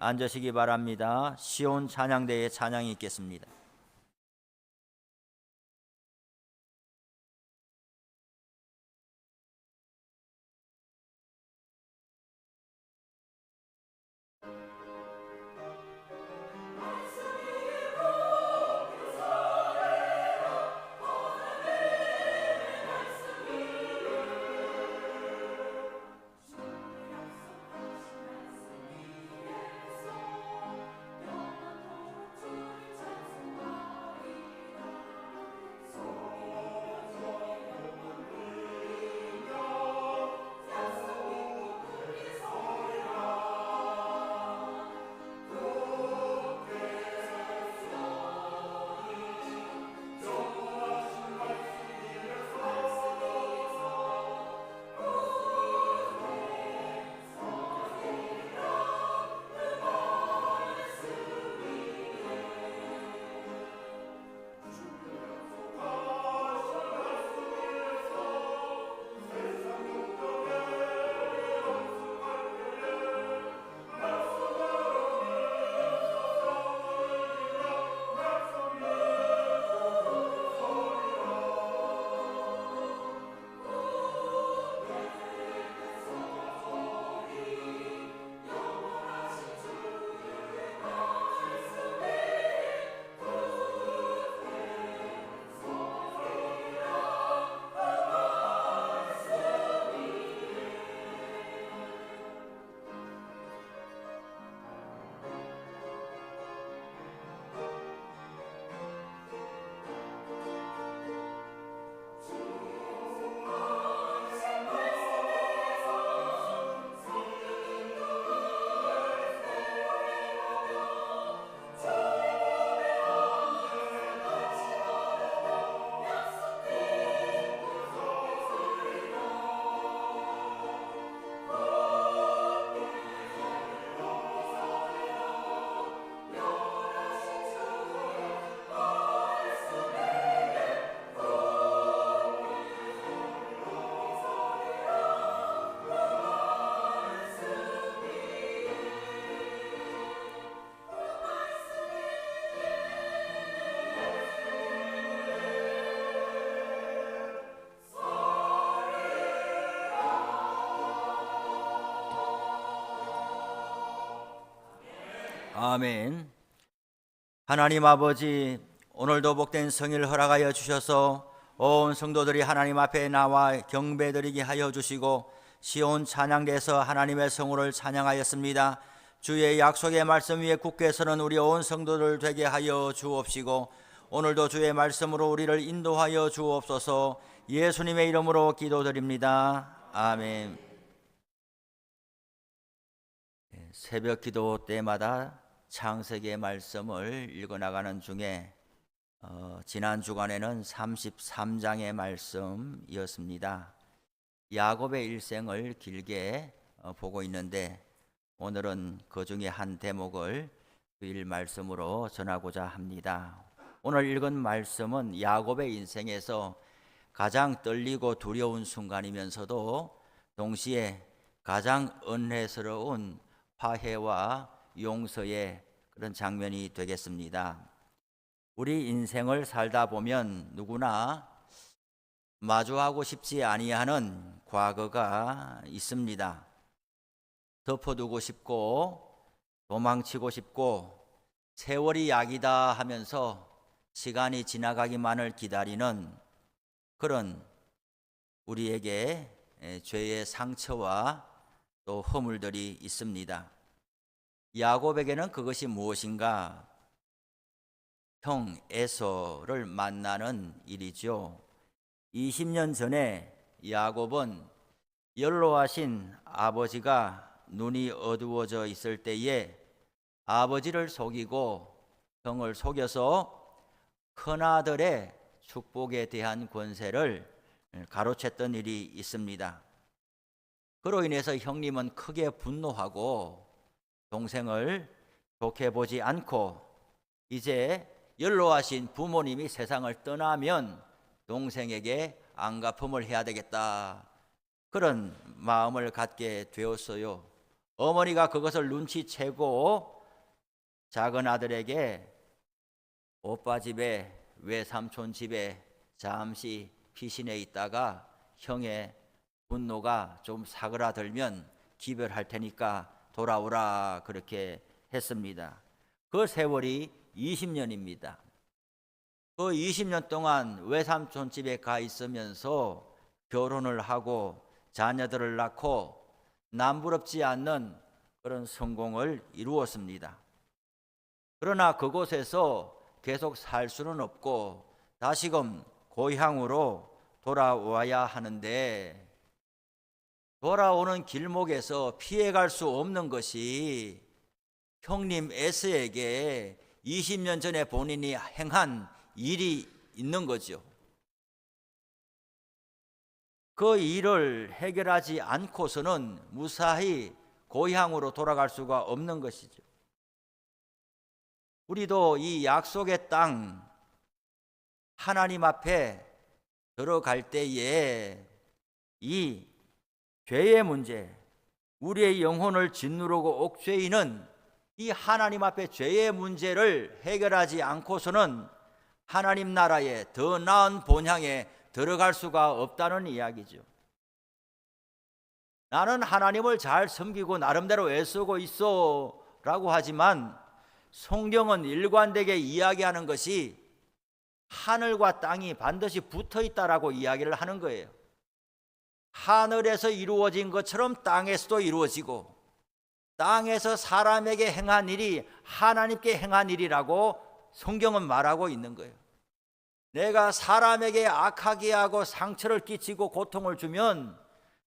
앉으시기 바랍니다. 시온 찬양대의 찬양이 있겠습니다. 아멘. 하나님 아버지, 오늘도 복된 성일을 허락하여 주셔서 온 성도들이 하나님 앞에 나와 경배드리게 하여 주시고 시온 찬양대에서 하나님의 성호를 찬양하였습니다. 주의 약속의 말씀 위에 굳게 서는 우리 온 성도들 되게 하여 주옵시고 오늘도 주의 말씀으로 우리를 인도하여 주옵소서. 예수님의 이름으로 기도드립니다. 아멘. 새벽 기도 때마다 창세기의 말씀을 읽어나가는 중에 지난 주간에는 33장의 말씀이었습니다. 야곱의 일생을 길게 보고 있는데 오늘은 그 중에 한 대목을 주일 말씀으로 전하고자 합니다. 오늘 읽은 말씀은 야곱의 인생에서 가장 떨리고 두려운 순간이면서도 동시에 가장 은혜스러운 화해와 용서의 그런 장면이 되겠습니다. 우리 인생을 살다 보면 누구나 마주하고 싶지 아니하는 과거가 있습니다. 덮어두고 싶고 도망치고 싶고 세월이 약이다 하면서 시간이 지나가기만을 기다리는 그런 우리에게 죄의 상처와 또 허물들이 있습니다. 야곱에게는 그것이 무엇인가? 형 에서를 만나는 일이죠. 20년 전에 야곱은 연로하신 아버지가 눈이 어두워져 있을 때에 아버지를 속이고 형을 속여서 큰아들의 축복에 대한 권세를 가로챘던 일이 있습니다. 그로 인해서 형님은 크게 분노하고 동생을 좋게 보지 않고 이제 연로하신 부모님이 세상을 떠나면 동생에게 안갚음을 해야 되겠다, 그런 마음을 갖게 되었어요. 어머니가 그것을 눈치채고 작은 아들에게 오빠 집에 외삼촌 집에 잠시 피신해 있다가 형의 분노가 좀 사그라들면 기별할 테니까 돌아오라 그렇게 했습니다. 그 세월이 20년입니다. 그 20년 동안 외삼촌 집에 가 있으면서 결혼을 하고 자녀들을 낳고 남부럽지 않는 그런 성공을 이루었습니다. 그러나 그곳에서 계속 살 수는 없고 다시금 고향으로 돌아와야 하는데 돌아오는 길목에서 피해갈 수 없는 것이 형님 S에게 20년 전에 본인이 행한 일이 있는 거죠. 그 일을 해결하지 않고서는 무사히 고향으로 돌아갈 수가 없는 것이죠. 우리도 이 약속의 땅 하나님 앞에 들어갈 때에 이 죄의 문제, 우리의 영혼을 짓누르고 옥죄이는 이 하나님 앞에 죄의 문제를 해결하지 않고서는 하나님 나라의 더 나은 본향에 들어갈 수가 없다는 이야기죠. 나는 하나님을 잘 섬기고 나름대로 애쓰고 있어 라고 하지만 성경은 일관되게 이야기하는 것이 하늘과 땅이 반드시 붙어 있다라고 이야기를 하는 거예요. 하늘에서 이루어진 것처럼 땅에서도 이루어지고 땅에서 사람에게 행한 일이 하나님께 행한 일이라고 성경은 말하고 있는 거예요. 내가 사람에게 악하게 하고 상처를 끼치고 고통을 주면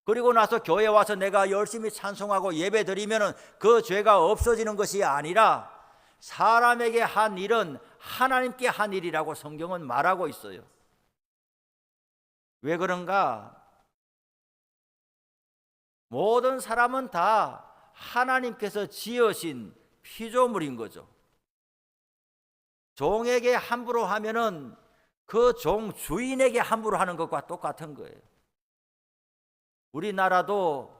그리고 나서 교회 와서 내가 열심히 찬송하고 예배 드리면 그 죄가 없어지는 것이 아니라 사람에게 한 일은 하나님께 한 일이라고 성경은 말하고 있어요. 왜 그런가? 모든 사람은 다 하나님께서 지으신 피조물인 거죠. 종에게 함부로 하면은 그 종 주인에게 함부로 하는 것과 똑같은 거예요. 우리나라도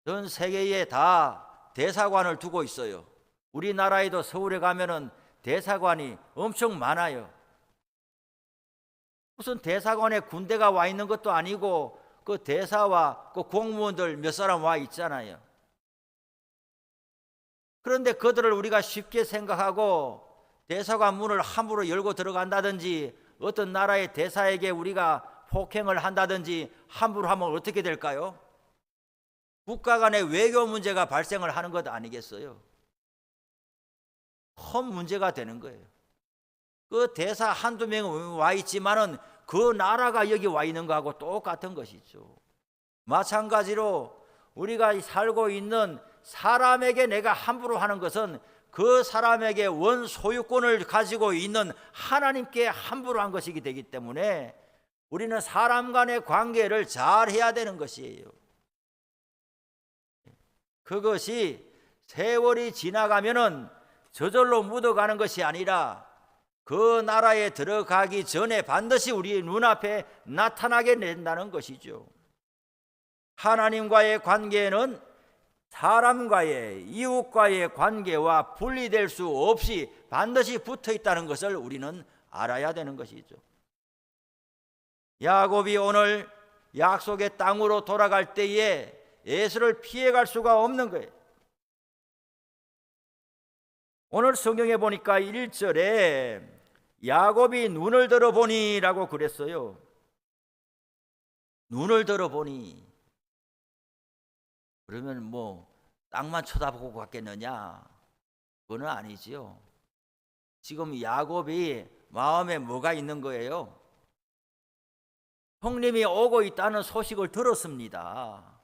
전 세계에 다 대사관을 두고 있어요. 우리나라에도 서울에 가면은 대사관이 엄청 많아요. 무슨 대사관에 군대가 와 있는 것도 아니고 그 대사와 그 공무원들 몇 사람 와 있잖아요. 그런데 그들을 우리가 쉽게 생각하고 대사관 문을 함부로 열고 들어간다든지 어떤 나라의 대사에게 우리가 폭행을 한다든지 함부로 하면 어떻게 될까요? 국가 간의 외교 문제가 발생을 하는 것 아니겠어요? 큰 문제가 되는 거예요. 그 대사 한두 명 와 있지만은 그 나라가 여기 와 있는 거하고 똑같은 것이죠. 마찬가지로 우리가 살고 있는 사람에게 내가 함부로 하는 것은 그 사람에게 원 소유권을 가지고 있는 하나님께 함부로 한 것이기 되기 때문에 우리는 사람 간의 관계를 잘 해야 되는 것이에요. 그것이 세월이 지나가면은 저절로 묻어가는 것이 아니라 그 나라에 들어가기 전에 반드시 우리 눈앞에 나타나게 된다는 것이죠. 하나님과의 관계는 사람과의 이웃과의 관계와 분리될 수 없이 반드시 붙어 있다는 것을 우리는 알아야 되는 것이죠. 야곱이 오늘 약속의 땅으로 돌아갈 때에 에서를 피해갈 수가 없는 거예요. 오늘 성경에 보니까 1절에 야곱이 눈을 들어보니라고 그랬어요. 눈을 들어보니. 그러면 뭐 땅만 쳐다보고 갔겠느냐? 그건 아니지요. 지금 야곱이 마음에 뭐가 있는 거예요? 형님이 오고 있다는 소식을 들었습니다.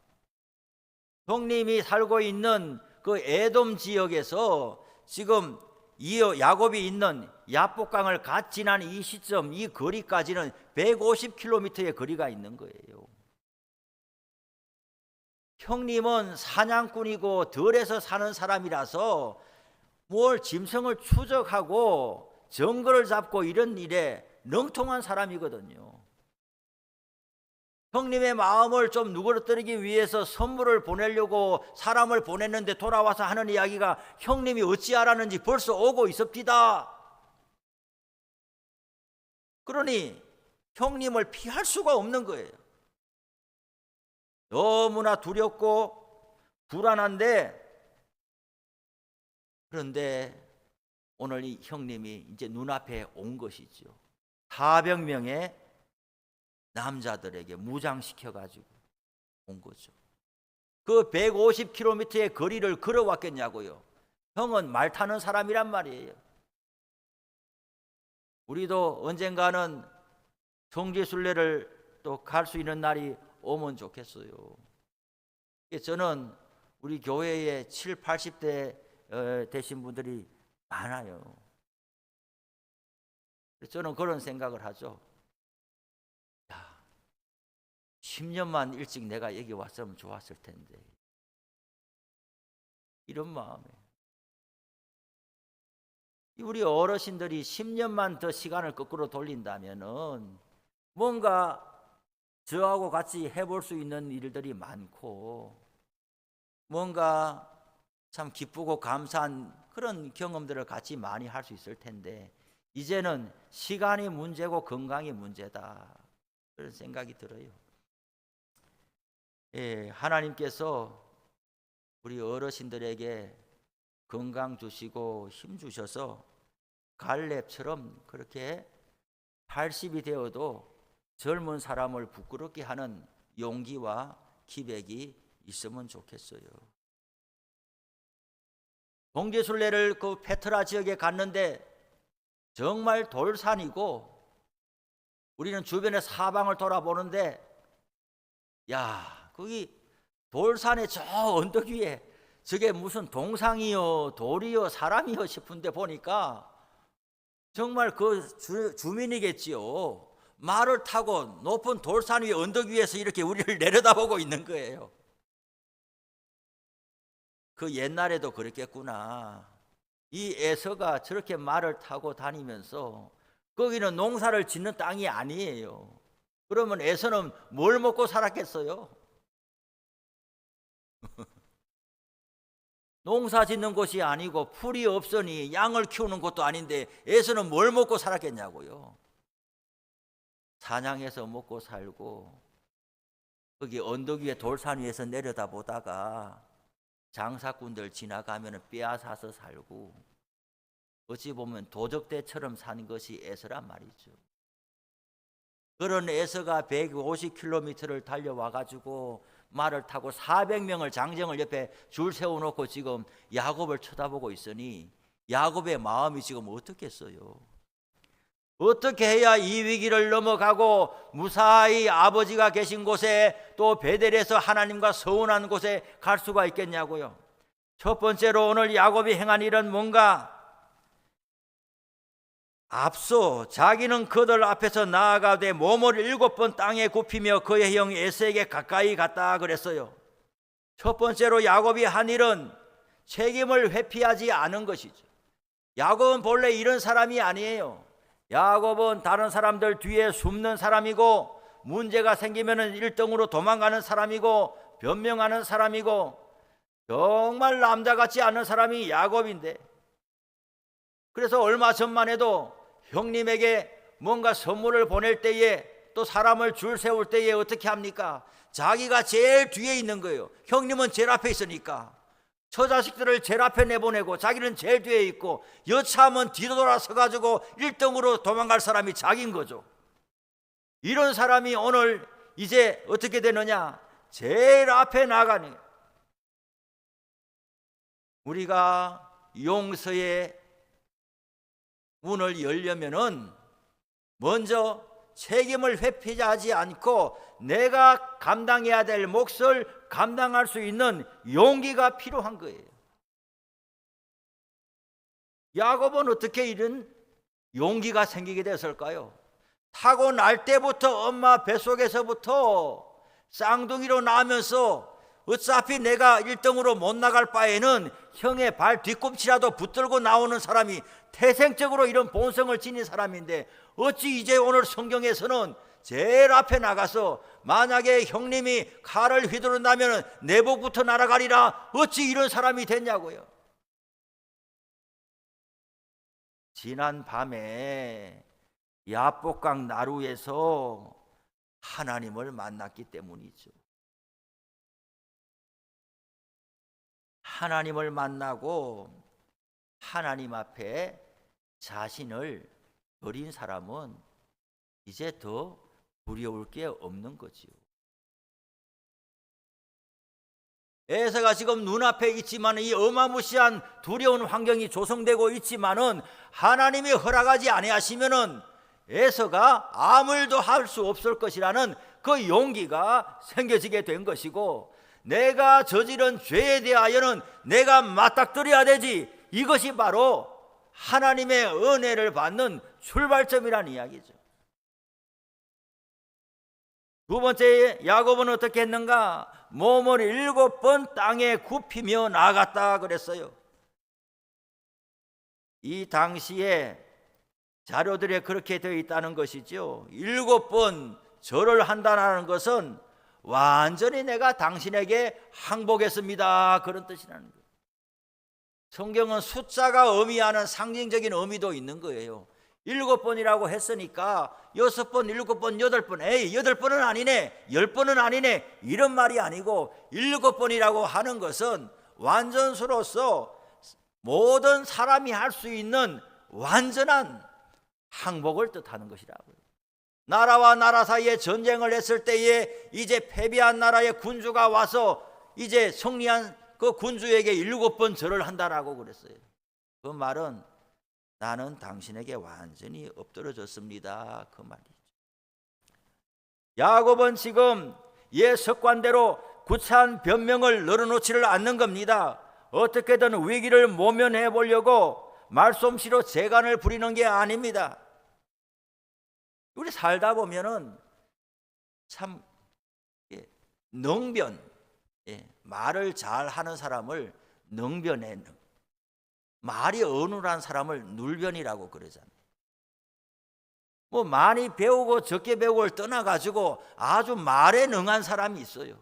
형님이 살고 있는 그 에돔 지역에서 지금 이 야곱이 있는 야복강을 갓 지난 이 시점, 이 거리까지는 150km의 거리가 있는 거예요. 형님은 사냥꾼이고 들에서 사는 사람이라서 뭘 짐승을 추적하고 정거를 잡고 이런 일에 능통한 사람이거든요. 형님의 마음을 좀 누그러뜨리기 위해서 선물을 보내려고 사람을 보냈는데 돌아와서 하는 이야기가 형님이 어찌하라는지 벌써 오고 있습니다. 그러니 형님을 피할 수가 없는 거예요. 너무나 두렵고 불안한데, 그런데 오늘 이 형님이 이제 눈앞에 온 것이죠. 400명의 남자들에게 무장시켜 가지고 온 거죠. 그 150km의 거리를 걸어왔겠냐고요. 형은 말 타는 사람이란 말이에요. 우리도 언젠가는 성지순례를 또 갈 수 있는 날이 오면 좋겠어요. 저는 우리 교회에 7, 80대 되신 분들이 많아요. 저는 그런 생각을 하죠. 10년만 일찍 내가 여기 왔으면 좋았을 텐데, 이런 마음에. 우리 어르신들이 10년만 더 시간을 거꾸로 돌린다면은 뭔가 저하고 같이 해볼 수 있는 일들이 많고, 뭔가 참 기쁘고 감사한 그런 경험들을 같이 많이 할 수 있을 텐데, 이제는 시간이 문제고 건강이 문제다, 그런 생각이 들어요. 하나님께서 우리 어르신들에게 건강 주시고 힘 주셔서 갈렙처럼 그렇게 80이 되어도 젊은 사람을 부끄럽게 하는 용기와 기백이 있으면 좋겠어요. 동계순례를 그 페트라 지역에 갔는데 정말 돌산이고, 우리는 주변의 사방을 돌아보는데, 거기 돌산의 저 언덕 위에 저게 무슨 동상이요 돌이요 사람이요 싶은데 보니까 정말 그 주민이겠지요. 말을 타고 높은 돌산 위에 언덕 위에서 이렇게 우리를 내려다보고 있는 거예요. 그 옛날에도 그랬겠구나. 이 에서가 저렇게 말을 타고 다니면서, 거기는 농사를 짓는 땅이 아니에요. 그러면 에서는 뭘 먹고 살았겠어요? 농사 짓는 곳이 아니고 풀이 없으니 양을 키우는 곳도 아닌데 에서는 뭘 먹고 살았겠냐고요. 사냥해서 먹고 살고, 거기 언덕 위에 돌산 위에서 내려다보다가 장사꾼들 지나가면 빼앗아서 살고, 어찌 보면 도적대처럼 산 것이 에서란 말이죠. 그런 에서가 150km를 달려와 가지고 말을 타고 400명을 장정을 옆에 줄 세워놓고 지금 야곱을 쳐다보고 있으니 야곱의 마음이 지금 어떻겠어요? 어떻게 해야 이 위기를 넘어가고 무사히 아버지가 계신 곳에, 또 베델에서 하나님과 서운한 곳에 갈 수가 있겠냐고요. 첫 번째로 오늘 야곱이 행한 일은 뭔가, 앞서 자기는 그들 앞에서 나아가되 몸을 7번 땅에 굽히며 그의 형 에서에게 가까이 갔다 그랬어요. 첫 번째로 야곱이 한 일은 책임을 회피하지 않은 것이죠. 야곱은 본래 이런 사람이 아니에요. 야곱은 다른 사람들 뒤에 숨는 사람이고, 문제가 생기면 1등으로 도망가는 사람이고, 변명하는 사람이고, 정말 남자 같지 않은 사람이 야곱인데, 그래서 얼마 전만 해도 형님에게 뭔가 선물을 보낼 때에, 또 사람을 줄 세울 때에 어떻게 합니까? 자기가 제일 뒤에 있는 거예요. 형님은 제일 앞에 있으니까 처자식들을 제일 앞에 내보내고 자기는 제일 뒤에 있고, 여차하면 뒤돌아서 가지고 1등으로 도망갈 사람이 자기인 거죠. 이런 사람이 오늘 이제 어떻게 되느냐? 제일 앞에 나가니, 우리가 용서의 문을 열려면은 먼저 책임을 회피하지 않고 내가 감당해야 될 몫을 감당할 수 있는 용기가 필요한 거예요. 야곱은 어떻게 이런 용기가 생기게 됐을까요? 타고날 때부터 엄마 뱃속에서부터 쌍둥이로 나면서 어차피 내가 1등으로 못 나갈 바에는 형의 발 뒤꿈치라도 붙들고 나오는 사람이 태생적으로 이런 본성을 지닌 사람인데, 어찌 이제 오늘 성경에서는 제일 앞에 나가서 만약에 형님이 칼을 휘두른다면 내 복부터 날아가리라. 어찌 이런 사람이 됐냐고요. 지난 밤에 야복강 나루에서 하나님을 만났기 때문이죠. 하나님을 만나고 하나님 앞에 자신을 버린 사람은 이제 더 두려울 게 없는 거지요. 에서가 지금 눈앞에 있지만 이 어마무시한 두려운 환경이 조성되고 있지만은 하나님이 허락하지 아니하시면은 에서가 아무 일도 할 수 없을 것이라는 그 용기가 생겨지게 된 것이고, 내가 저지른 죄에 대하여는 내가 맞닥뜨려야 되지, 이것이 바로 하나님의 은혜를 받는 출발점이라는 이야기죠. 두 번째, 야곱은 어떻게 했는가? 몸을 7번 땅에 굽히며 나갔다 그랬어요. 이 당시에 자료들에 그렇게 되어 있다는 것이죠. 7번 절을 한다는 것은 완전히 내가 당신에게 항복했습니다, 그런 뜻이라는 거예요. 성경은 숫자가 의미하는 상징적인 의미도 있는 거예요. 7번이라고 했으니까 6번, 7번, 8번, 에이 8번은 아니네, 10번은 아니네, 이런 말이 아니고 7번이라고 하는 것은 완전수로서 모든 사람이 할 수 있는 완전한 항복을 뜻하는 것이라고요. 나라와 나라 사이에 전쟁을 했을 때에 이제 패배한 나라의 군주가 와서 이제 승리한 그 군주에게 7번 절을 한다라고 그랬어요. 그 말은 나는 당신에게 완전히 엎드러졌습니다, 그 말이죠. 야곱은 지금 옛 습관대로 구차한 변명을 늘어놓지를 않는 겁니다. 어떻게든 위기를 모면해 보려고 말솜씨로 재간을 부리는 게 아닙니다. 우리 살다 보면은 참 능변, 말을 잘 하는 사람을 능변에, 말이 어눌한 사람을 눌변이라고 그러잖아요. 뭐 많이 배우고 적게 배우고를 떠나가지고 아주 말에 능한 사람이 있어요.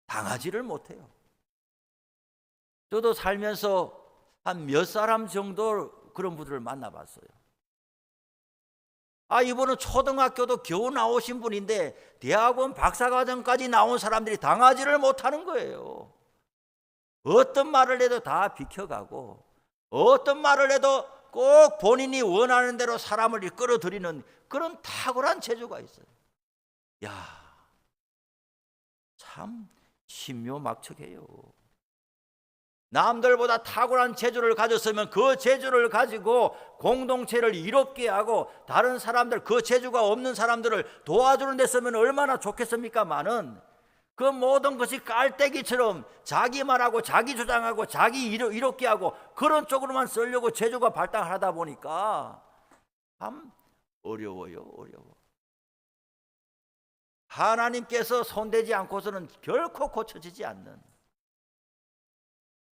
당하지를 못해요. 저도 살면서 한 몇 사람 정도 그런 분들을 만나봤어요. 이분은 초등학교도 겨우 나오신 분인데 대학원 박사과정까지 나온 사람들이 당하지를 못하는 거예요. 어떤 말을 해도 다 비켜가고, 어떤 말을 해도 꼭 본인이 원하는 대로 사람을 이끌어들이는 그런 탁월한 재주가 있어요. 참 신묘막측해요. 남들보다 탁월한 재주를 가졌으면 그 재주를 가지고 공동체를 이롭게 하고 다른 사람들, 그 재주가 없는 사람들을 도와주는 데 쓰면 얼마나 좋겠습니까마는 그 모든 것이 깔때기처럼 자기 말하고 자기 주장하고 자기 이롭게 하고 그런 쪽으로만 쓰려고 재주가 발달하다 보니까 참 어려워요. 하나님께서 손대지 않고서는 결코 고쳐지지 않는,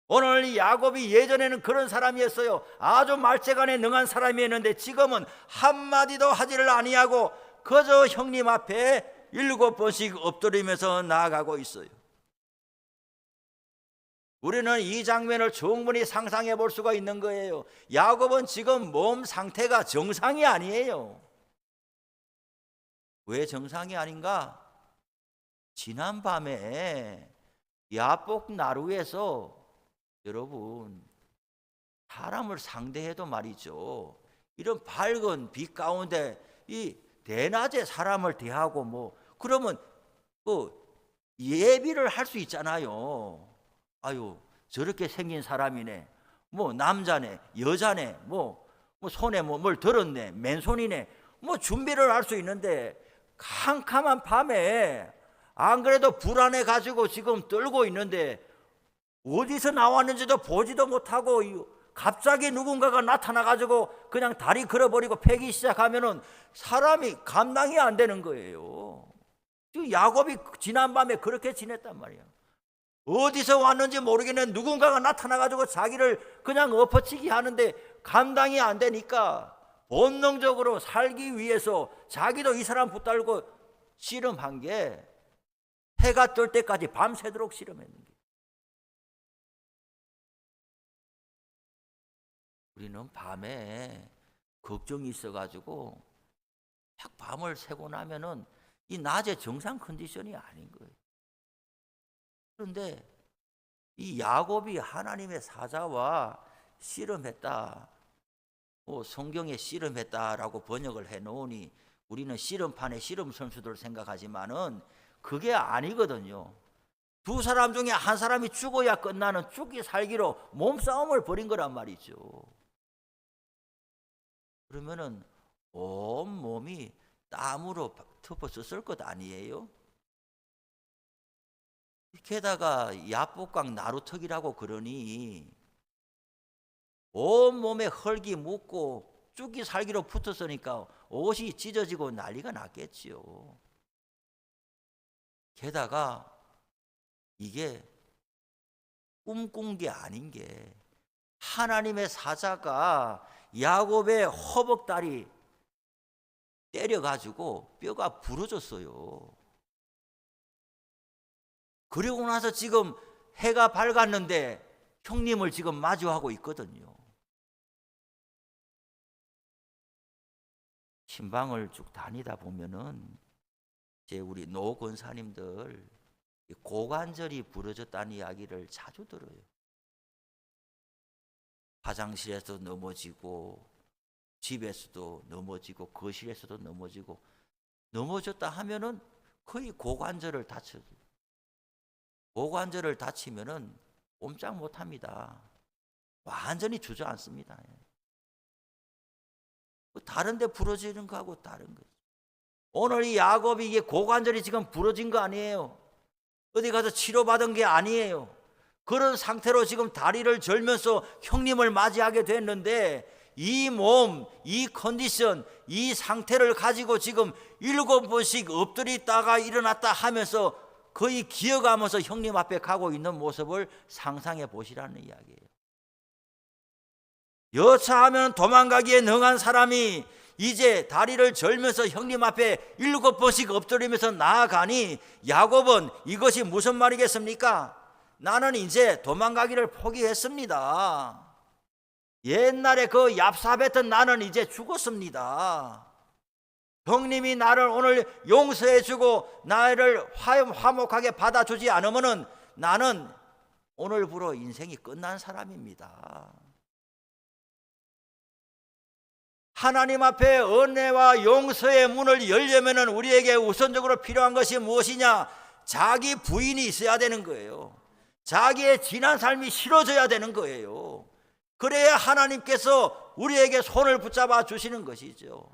오늘 이 야곱이 예전에는 그런 사람이었어요. 아주 말재간에 능한 사람이었는데 지금은 한마디도 하지를 아니하고 그저 형님 앞에 7번씩 엎드리면서 나아가고 있어요. 우리는 이 장면을 충분히 상상해 볼 수가 있는 거예요. 야곱은 지금 몸 상태가 정상이 아니에요. 왜 정상이 아닌가? 지난 밤에 야복 나루에서 여러분, 사람을 상대해도 말이죠, 이런 밝은 빛 가운데 이 대낮에 사람을 대하고 그러면 예비를 할 수 있잖아요. 저렇게 생긴 사람이네, 남자네, 여자네, 손에 뭘 들었네, 맨손이네, 준비를 할 수 있는데 캄캄한 밤에 안 그래도 불안해 가지고 지금 떨고 있는데 어디서 나왔는지도 보지도 못하고 갑자기 누군가가 나타나가지고 그냥 다리 걸어버리고 패기 시작하면은 사람이 감당이 안 되는 거예요. 야곱이 지난밤에 그렇게 지냈단 말이야. 어디서 왔는지 모르겠는 누군가가 나타나가지고 자기를 그냥 엎어치기 하는데 감당이 안 되니까 본능적으로 살기 위해서 자기도 이 사람 붙들고 씨름한 게 해가 뜰 때까지 밤새도록 씨름했는 게. 우리는 밤에 걱정이 있어가지고 딱 밤을 새고 나면은 이 낮에 정상 컨디션이 아닌 거예요. 그런데 이 야곱이 하나님의 사자와 씨름했다, 성경에 씨름했다라고 번역을 해놓으니 우리는 씨름판의 씨름 선수들 생각하지만은 그게 아니거든요. 두 사람 중에 한 사람이 죽어야 끝나는 죽기 살기로 몸싸움을 벌인 거란 말이죠. 그러면은 온 몸이 땀으로 덮어졌을 것 아니에요? 게다가 야복강 나루턱이라고 그러니 온 몸에 흙이 묻고 죽기 살기로 붙었으니까 옷이 찢어지고 난리가 났겠지요. 게다가 이게 꿈꾼 게 아닌 게 하나님의 사자가 야곱의 허벅다리 때려가지고 뼈가 부러졌어요. 그리고 나서 지금 해가 밝았는데 형님을 지금 마주하고 있거든요. 신방을 쭉 다니다 보면은 이제 우리 노 권사님들 고관절이 부러졌다는 이야기를 자주 들어요. 화장실에서 넘어지고 집에서도 넘어지고 거실에서도 넘어지고, 넘어졌다 하면은 거의 고관절을 다쳐요. 고관절을 다치면은 꼼짝 못합니다. 완전히 주저앉습니다. 다른 데 부러지는 거하고 다른 거죠. 오늘 이 야곱이 이게 고관절이 지금 부러진 거 아니에요. 어디 가서 치료받은 게 아니에요. 그런 상태로 지금 다리를 절면서 형님을 맞이하게 됐는데 이 몸, 이 컨디션, 이 상태를 가지고 지금 7번씩 엎드렸다가 일어났다 하면서 거의 기어가면서 형님 앞에 가고 있는 모습을 상상해 보시라는 이야기예요. 여차하면 도망가기에 능한 사람이 이제 다리를 절면서 형님 앞에 7번씩 엎드리면서 나아가니 야곱은 이것이 무슨 말이겠습니까? 나는 이제 도망가기를 포기했습니다. 옛날에 그 얍삽했던 나는 이제 죽었습니다. 형님이 나를 오늘 용서해주고 나를 화목하게 받아주지 않으면 나는 오늘부로 인생이 끝난 사람입니다. 하나님 앞에 은혜와 용서의 문을 열려면 우리에게 우선적으로 필요한 것이 무엇이냐? 자기 부인이 있어야 되는 거예요. 자기의 지난 삶이 싫어져야 되는 거예요. 그래야 하나님께서 우리에게 손을 붙잡아 주시는 것이죠.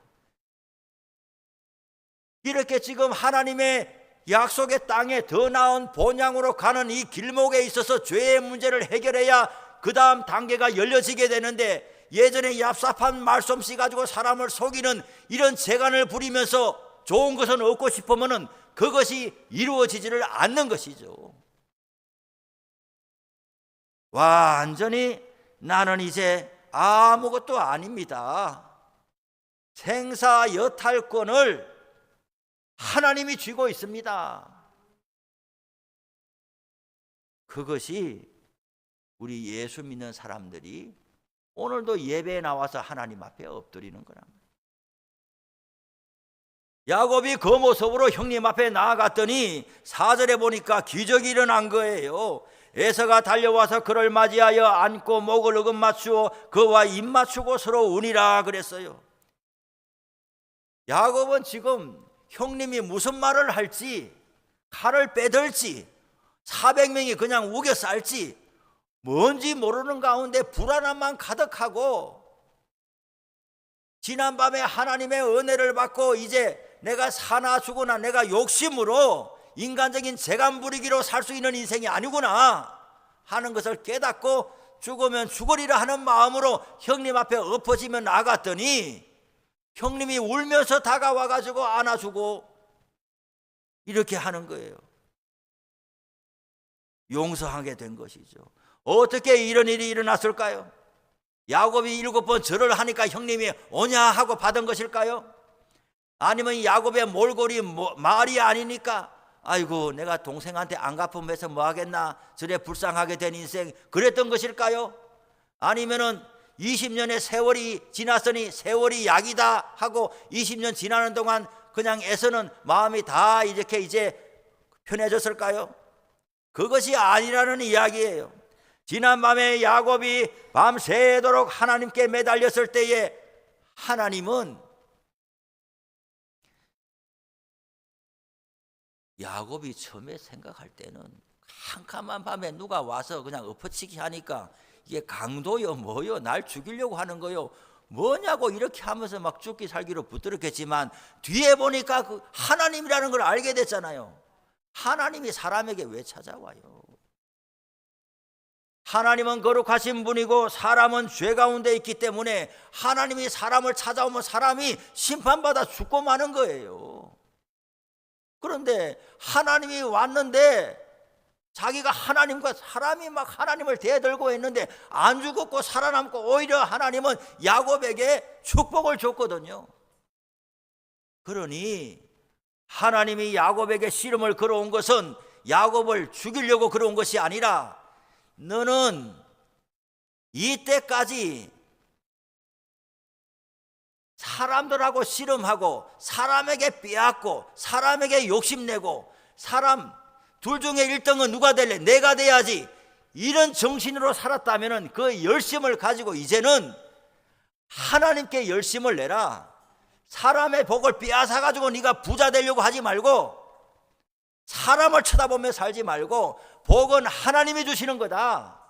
이렇게 지금 하나님의 약속의 땅에 더 나은 본향으로 가는 이 길목에 있어서 죄의 문제를 해결해야 그 다음 단계가 열려지게 되는데, 예전에 얍삽한 말솜씨 가지고 사람을 속이는 이런 재간을 부리면서 좋은 것은 얻고 싶으면 그것이 이루어지지를 않는 것이죠. 완전히 나는 이제 아무것도 아닙니다. 생사 여탈권을 하나님이 쥐고 있습니다. 그것이 우리 예수 믿는 사람들이 오늘도 예배에 나와서 하나님 앞에 엎드리는 거랍니다. 야곱이 그 모습으로 형님 앞에 나아갔더니 4절에 보니까 기적이 일어난 거예요. 에서가 달려와서 그를 맞이하여 안고 목을 어금 맞추어 그와 입 맞추고 서로 우니라 그랬어요. 야곱은 지금 형님이 무슨 말을 할지, 칼을 빼들지, 400명이 그냥 우겨 쌀지 뭔지 모르는 가운데 불안함만 가득하고, 지난밤에 하나님의 은혜를 받고 이제 내가 사나 죽으나 내가 욕심으로 인간적인 재간 부리기로 살 수 있는 인생이 아니구나 하는 것을 깨닫고 죽으면 죽으리라 하는 마음으로 형님 앞에 엎어지며 나갔더니 형님이 울면서 다가와 가지고 안아주고 이렇게 하는 거예요. 용서하게 된 것이죠. 어떻게 이런 일이 일어났을까요? 야곱이 7번 절을 하니까 형님이 오냐 하고 받은 것일까요? 아니면 야곱의 몰골이 말이 아니니까 아이고 내가 동생한테 안 갚으면 해서 뭐 하겠나 저래 불쌍하게 된 인생 그랬던 것일까요? 아니면은 20년의 세월이 지났으니 세월이 약이다 하고 20년 지나는 동안 그냥 애서는 마음이 다 이렇게 이제 편해졌을까요? 그것이 아니라는 이야기예요. 지난밤에 야곱이 밤새도록 하나님께 매달렸을 때에 하나님은 야곱이 처음에 생각할 때는 캄캄한 밤에 누가 와서 그냥 엎어치기 하니까 이게 강도요 뭐요 날 죽이려고 하는 거요 뭐냐고 이렇게 하면서 막 죽기 살기로 붙들었겠지만 뒤에 보니까 그 하나님이라는 걸 알게 됐잖아요. 하나님이 사람에게 왜 찾아와요? 하나님은 거룩하신 분이고 사람은 죄 가운데 있기 때문에 하나님이 사람을 찾아오면 사람이 심판받아 죽고 마는 거예요. 그런데 하나님이 왔는데 자기가 하나님과 사람이 막 하나님을 대들고 했는데 안 죽었고 살아남고 오히려 하나님은 야곱에게 축복을 줬거든요. 그러니 하나님이 야곱에게 시름을 걸어온 것은 야곱을 죽이려고 걸어온 것이 아니라 너는 이때까지 사람들하고 씨름하고 사람에게 빼앗고 사람에게 욕심내고 사람 둘 중에 1등은 누가 될래? 내가 돼야지. 이런 정신으로 살았다면 그 열심을 가지고 이제는 하나님께 열심을 내라. 사람의 복을 빼앗아가지고 네가 부자 되려고 하지 말고 사람을 쳐다보며 살지 말고 복은 하나님이 주시는 거다.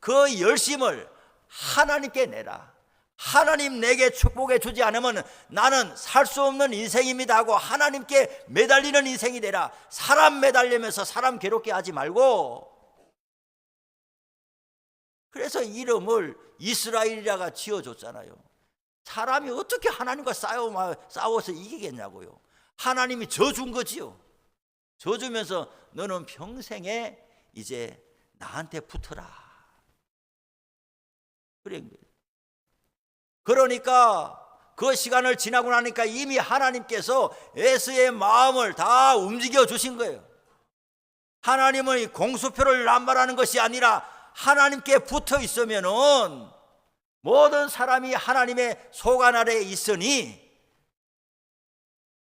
그 열심을 하나님께 내라. 하나님 내게 축복해 주지 않으면 나는 살 수 없는 인생입니다 하고 하나님께 매달리는 인생이 되라. 사람 매달리면서 사람 괴롭게 하지 말고. 그래서 이름을 이스라엘이라가 지어줬잖아요. 사람이 어떻게 하나님과 싸워서 이기겠냐고요. 하나님이 져준 거지요. 져주면서 너는 평생에 이제 나한테 붙어라. 그런 거예요. 그러니까 그 시간을 지나고 나니까 이미 하나님께서 에서의 마음을 다 움직여 주신 거예요. 하나님의 공수표를 남발하는 것이 아니라 하나님께 붙어 있으면은 모든 사람이 하나님의 소관 아래에 있으니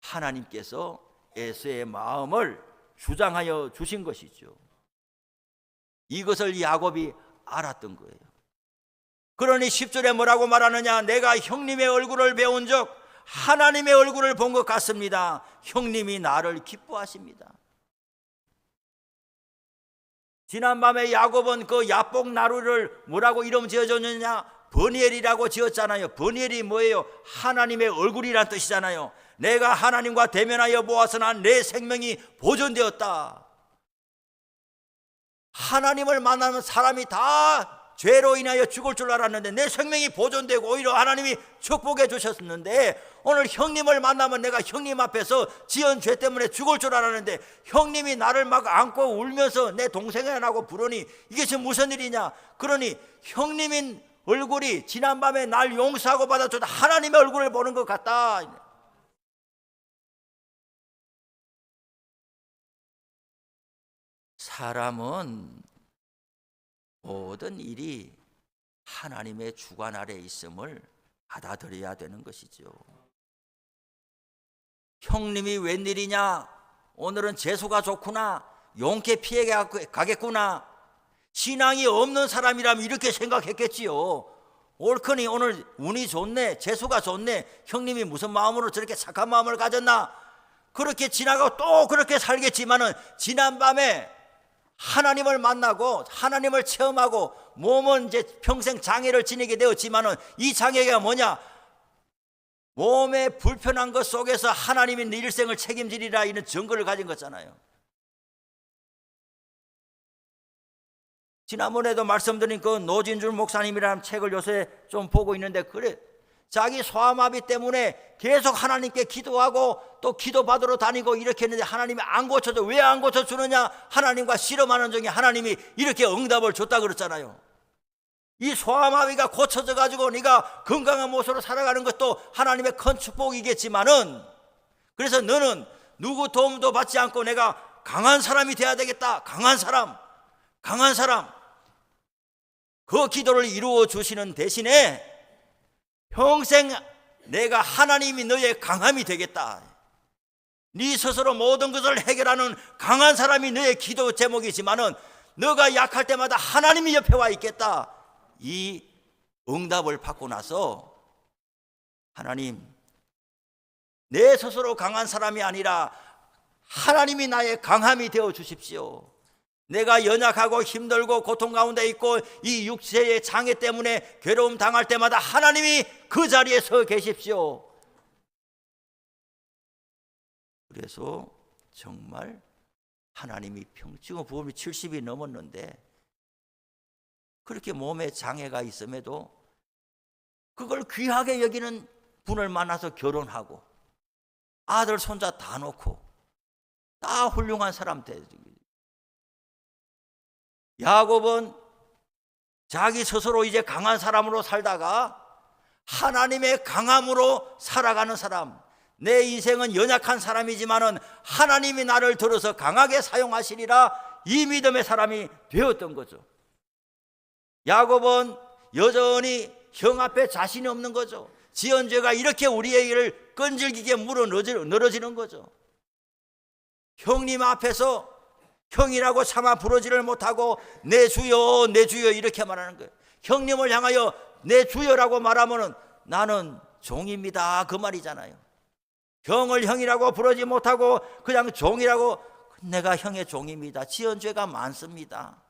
하나님께서 에서의 마음을 주장하여 주신 것이죠. 이것을 야곱이 알았던 거예요. 그러니 10절에 뭐라고 말하느냐? 내가 형님의 얼굴을 배운 적 하나님의 얼굴을 본 것 같습니다. 형님이 나를 기뻐하십니다. 지난밤에 야곱은 그 야복 나루를 뭐라고 이름 지어줬느냐? 버니엘이라고 지었잖아요. 버니엘이 뭐예요? 하나님의 얼굴이란 뜻이잖아요. 내가 하나님과 대면하여 보았으나 내 생명이 보존되었다. 하나님을 만나는 사람이 다 죄로 인하여 죽을 줄 알았는데 내 생명이 보존되고 오히려 하나님이 축복해 주셨는데 오늘 형님을 만나면 내가 형님 앞에서 지은 죄 때문에 죽을 줄 알았는데 형님이 나를 막 안고 울면서 내 동생이라고 부르니 이게 지금 무슨 일이냐? 그러니 형님인 얼굴이 지난밤에 날 용서하고 받아줬다 하나님의 얼굴을 보는 것 같다. 사람은 모든 일이 하나님의 주관 아래 있음을 받아들여야 되는 것이죠. 형님이 웬일이냐? 오늘은 재수가 좋구나. 용케 피해 가겠구나. 신앙이 없는 사람이라면 이렇게 생각했겠지요. 옳거니 오늘 운이 좋네, 재수가 좋네, 형님이 무슨 마음으로 저렇게 착한 마음을 가졌나. 그렇게 지나가고 또 그렇게 살겠지만은 지난밤에 하나님을 만나고 하나님을 체험하고 몸은 이제 평생 장애를 지니게 되었지만은 이 장애가 뭐냐? 몸에 불편한 것 속에서 하나님이 내 일생을 책임지리라 이런 증거를 가진 거잖아요. 지난번에도 말씀드린 그 노진줄 목사님이라는 책을 요새 좀 보고 있는데 그래 자기 소아마비 때문에 계속 하나님께 기도하고 또 기도받으러 다니고 이렇게 했는데 하나님이 안 고쳐줘. 왜 안 고쳐주느냐? 하나님과 씨름하는 중에 하나님이 이렇게 응답을 줬다 그랬잖아요. 이 소아마비가 고쳐져 가지고 네가 건강한 모습으로 살아가는 것도 하나님의 큰 축복이겠지만은, 그래서 너는 누구 도움도 받지 않고 내가 강한 사람이 돼야 되겠다. 강한 사람 그 기도를 이루어 주시는 대신에 평생 내가 하나님이 너의 강함이 되겠다. 네 스스로 모든 것을 해결하는 강한 사람이 너의 기도 제목이지만은 너가 약할 때마다 하나님이 옆에 와 있겠다. 이 응답을 받고 나서 하나님, 내 스스로 강한 사람이 아니라 하나님이 나의 강함이 되어 주십시오. 내가 연약하고 힘들고 고통 가운데 있고 이 육체의 장애 때문에 괴로움 당할 때마다 하나님이 그 자리에 서 계십시오. 그래서 정말 하나님이 지금 부모님이 70이 넘었는데 그렇게 몸에 장애가 있음에도 그걸 귀하게 여기는 분을 만나서 결혼하고 아들 손자 다 놓고 다 훌륭한 사람 돼. 야곱은 자기 스스로 이제 강한 사람으로 살다가 하나님의 강함으로 살아가는 사람, 내 인생은 연약한 사람이지만은 하나님이 나를 들어서 강하게 사용하시리라, 이 믿음의 사람이 되었던 거죠. 야곱은 여전히 형 앞에 자신이 없는 거죠. 지은 죄가 이렇게 우리에게를 끈질기게 물어 늘어지는 거죠. 형님 앞에서 형이라고 차마 부르지를 못하고 내 주여 내 주여 이렇게 말하는 거예요. 형님을 향하여 내 주여라고 말하면은 나는 종입니다 그 말이잖아요. 형을 형이라고 부르지 못하고 그냥 종이라고, 내가 형의 종입니다. 지은 죄가 많습니다.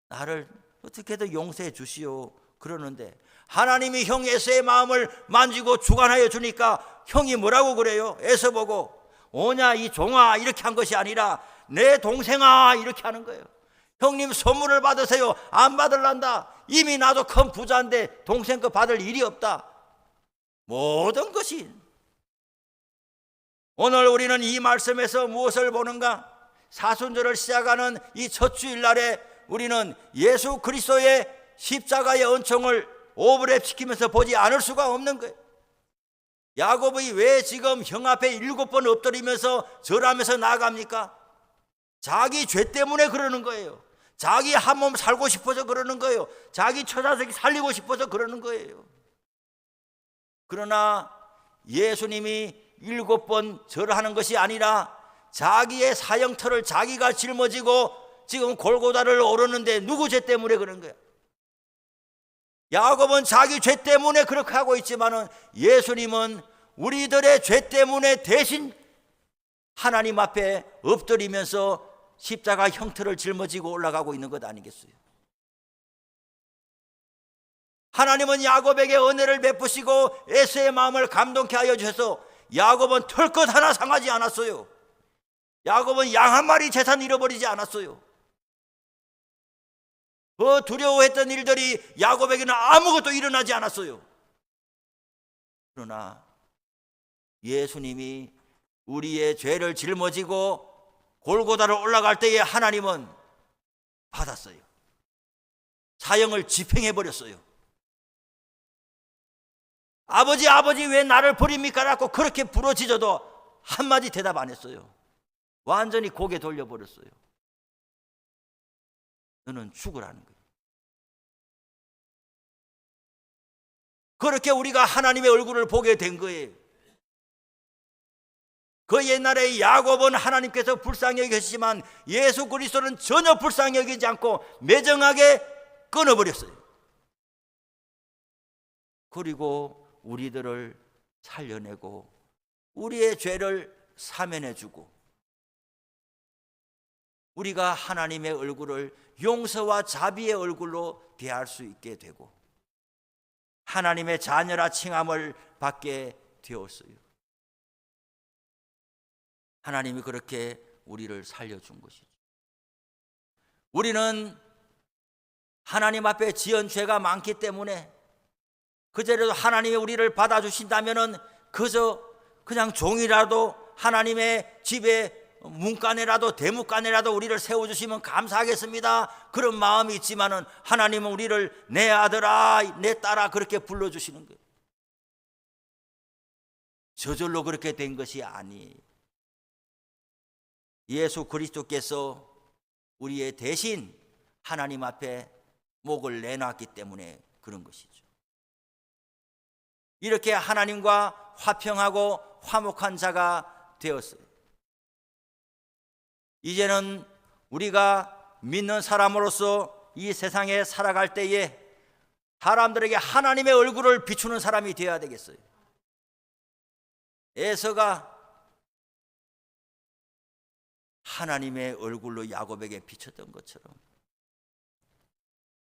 나를 어떻게든 용서해 주시오 그러는데 하나님이 형 에서의 마음을 만지고 주관하여 주니까 형이 뭐라고 그래요? 에서 보고 오냐 이 종아 이렇게 한 것이 아니라 내 동생아 이렇게 하는 거예요. 형님 선물을 받으세요. 안 받을란다. 이미 나도 큰 부자인데 동생 거 받을 일이 없다. 모든 것이, 오늘 우리는 이 말씀에서 무엇을 보는가? 사순절을 시작하는 이 첫 주일날에 우리는 예수 그리스도의 십자가의 은총을 오버랩시키면서 보지 않을 수가 없는 거예요. 야곱이 왜 지금 형 앞에 7번 엎드리면서 절하면서 나아갑니까? 자기 죄 때문에 그러는 거예요. 자기 한 몸 살고 싶어서 그러는 거예요. 자기 처자식 살리고 싶어서 그러는 거예요. 그러나 예수님이 7번 절하는 것이 아니라 자기의 사형터를 자기가 짊어지고 지금 골고다를 오르는데 누구 죄 때문에 그런 거예요? 야곱은 자기 죄 때문에 그렇게 하고 있지만은 예수님은 우리들의 죄 때문에 대신 하나님 앞에 엎드리면서 십자가 형태를 짊어지고 올라가고 있는 것 아니겠어요? 하나님은 야곱에게 은혜를 베푸시고 에서의 마음을 감동케 하여 주셔서 야곱은 털것 하나 상하지 않았어요. 야곱은 양 한 마리 재산 잃어버리지 않았어요. 그 두려워했던 일들이 야곱에게는 아무것도 일어나지 않았어요. 그러나 예수님이 우리의 죄를 짊어지고 골고다를 올라갈 때에 하나님은 받았어요. 사형을 집행해버렸어요. 아버지 왜 나를 버립니까? 라고 그렇게 부러지져도 한마디 대답 안 했어요. 완전히 고개 돌려버렸어요. 너는 죽으라는 거예요. 그렇게 우리가 하나님의 얼굴을 보게 된 거예요. 그 옛날에 야곱은 하나님께서 불쌍히 여기시지만 예수 그리스도는 전혀 불쌍히 여기지 않고 매정하게 끊어버렸어요. 그리고 우리들을 살려내고 우리의 죄를 사면해주고 우리가 하나님의 얼굴을 용서와 자비의 얼굴로 대할 수 있게 되고 하나님의 자녀라 칭함을 받게 되었어요. 하나님이 그렇게 우리를 살려준 것이죠. 우리는 하나님 앞에 지은 죄가 많기 때문에 그제라도 하나님이 우리를 받아주신다면은 그저 그냥 종이라도 하나님의 집에 문간에라도 대문간에라도 우리를 세워주시면 감사하겠습니다. 그런 마음이 있지만은 하나님은 우리를 내 아들아 내 딸아 그렇게 불러주시는 거예요. 저절로 그렇게 된 것이 아니에요. 예수 그리스도께서 우리의 대신 하나님 앞에 목을 내놨기 때문에 그런 것이죠. 이렇게 하나님과 화평하고 화목한 자가 되었어요. 이제는 우리가 믿는 사람으로서 이 세상에 살아갈 때에 사람들에게 하나님의 얼굴을 비추는 사람이 되어야 되겠어요. 에서가 하나님의 얼굴로 야곱에게 비쳤던 것처럼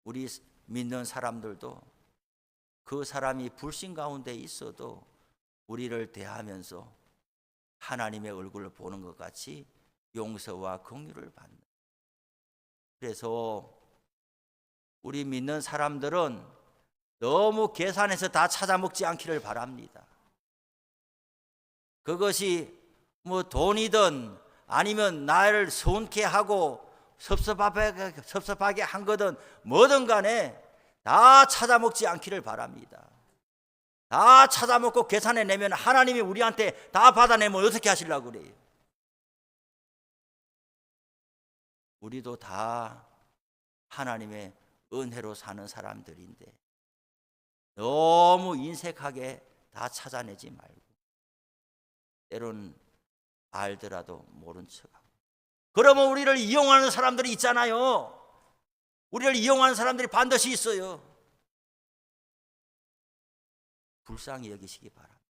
우리 믿는 사람들도 그 사람이 불신 가운데 있어도 우리를 대하면서 하나님의 얼굴을 보는 것 같이 용서와 긍휼을 받는. 그래서 우리 믿는 사람들은 너무 계산해서 다 찾아먹지 않기를 바랍니다. 그것이 뭐 돈이든 아니면 나를 손쾌하고 섭섭하게 한 거든 뭐든 간에 다 찾아먹지 않기를 바랍니다. 다 찾아먹고 계산해내면 하나님이 우리한테 다 받아내면 어떻게 하시려고 그래요? 우리도 다 하나님의 은혜로 사는 사람들인데 너무 인색하게 다 찾아내지 말고 때론 알더라도 모른 척하고. 그러면 우리를 이용하는 사람들이 있잖아요. 우리를 이용하는 사람들이 반드시 있어요. 불쌍히 여기시기 바랍니다.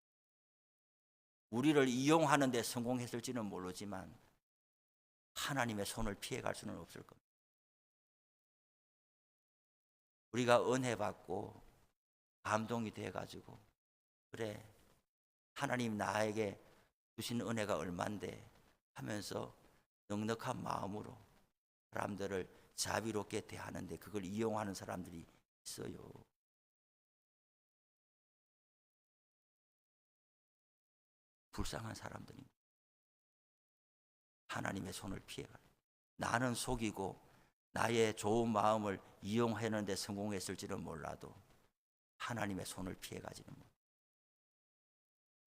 우리를 이용하는 데 성공했을지는 모르지만 하나님의 손을 피해갈 수는 없을 겁니다. 우리가 은혜 받고 감동이 돼가지고 그래 하나님 나에게 주신 은혜가 얼만데 하면서 넉넉한 마음으로 사람들을 자비롭게 대하는데 그걸 이용하는 사람들이 있어요. 불쌍한 사람들입니다. 하나님의 손을 피해가. 나는 속이고 나의 좋은 마음을 이용하는 데 성공했을지는 몰라도 하나님의 손을 피해가지는 못.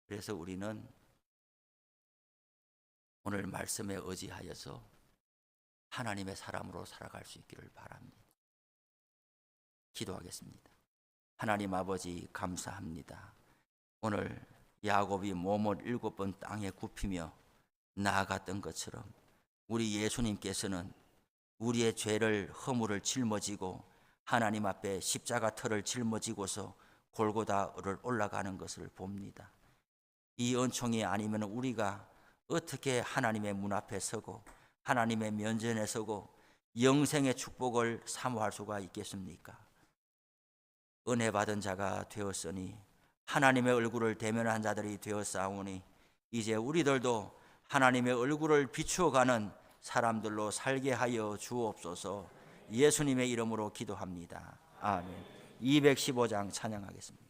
그래서 우리는 오늘 말씀에 의지하여서 하나님의 사람으로 살아갈 수 있기를 바랍니다. 기도하겠습니다. 하나님 아버지 감사합니다. 오늘 야곱이 몸을 7번 땅에 굽히며 나아갔던 것처럼 우리 예수님께서는 우리의 죄를 허물을 짊어지고 하나님 앞에 십자가 털을 짊어지고서 골고다를 올라가는 것을 봅니다. 이 은총이 아니면 우리가 어떻게 하나님의 문 앞에 서고 하나님의 면전에 서고 영생의 축복을 사모할 수가 있겠습니까? 은혜 받은 자가 되었으니 하나님의 얼굴을 대면한 자들이 되었사오니 이제 우리들도 하나님의 얼굴을 비추어가는 사람들로 살게 하여 주옵소서. 예수님의 이름으로 기도합니다. 아멘. 215장 찬양하겠습니다.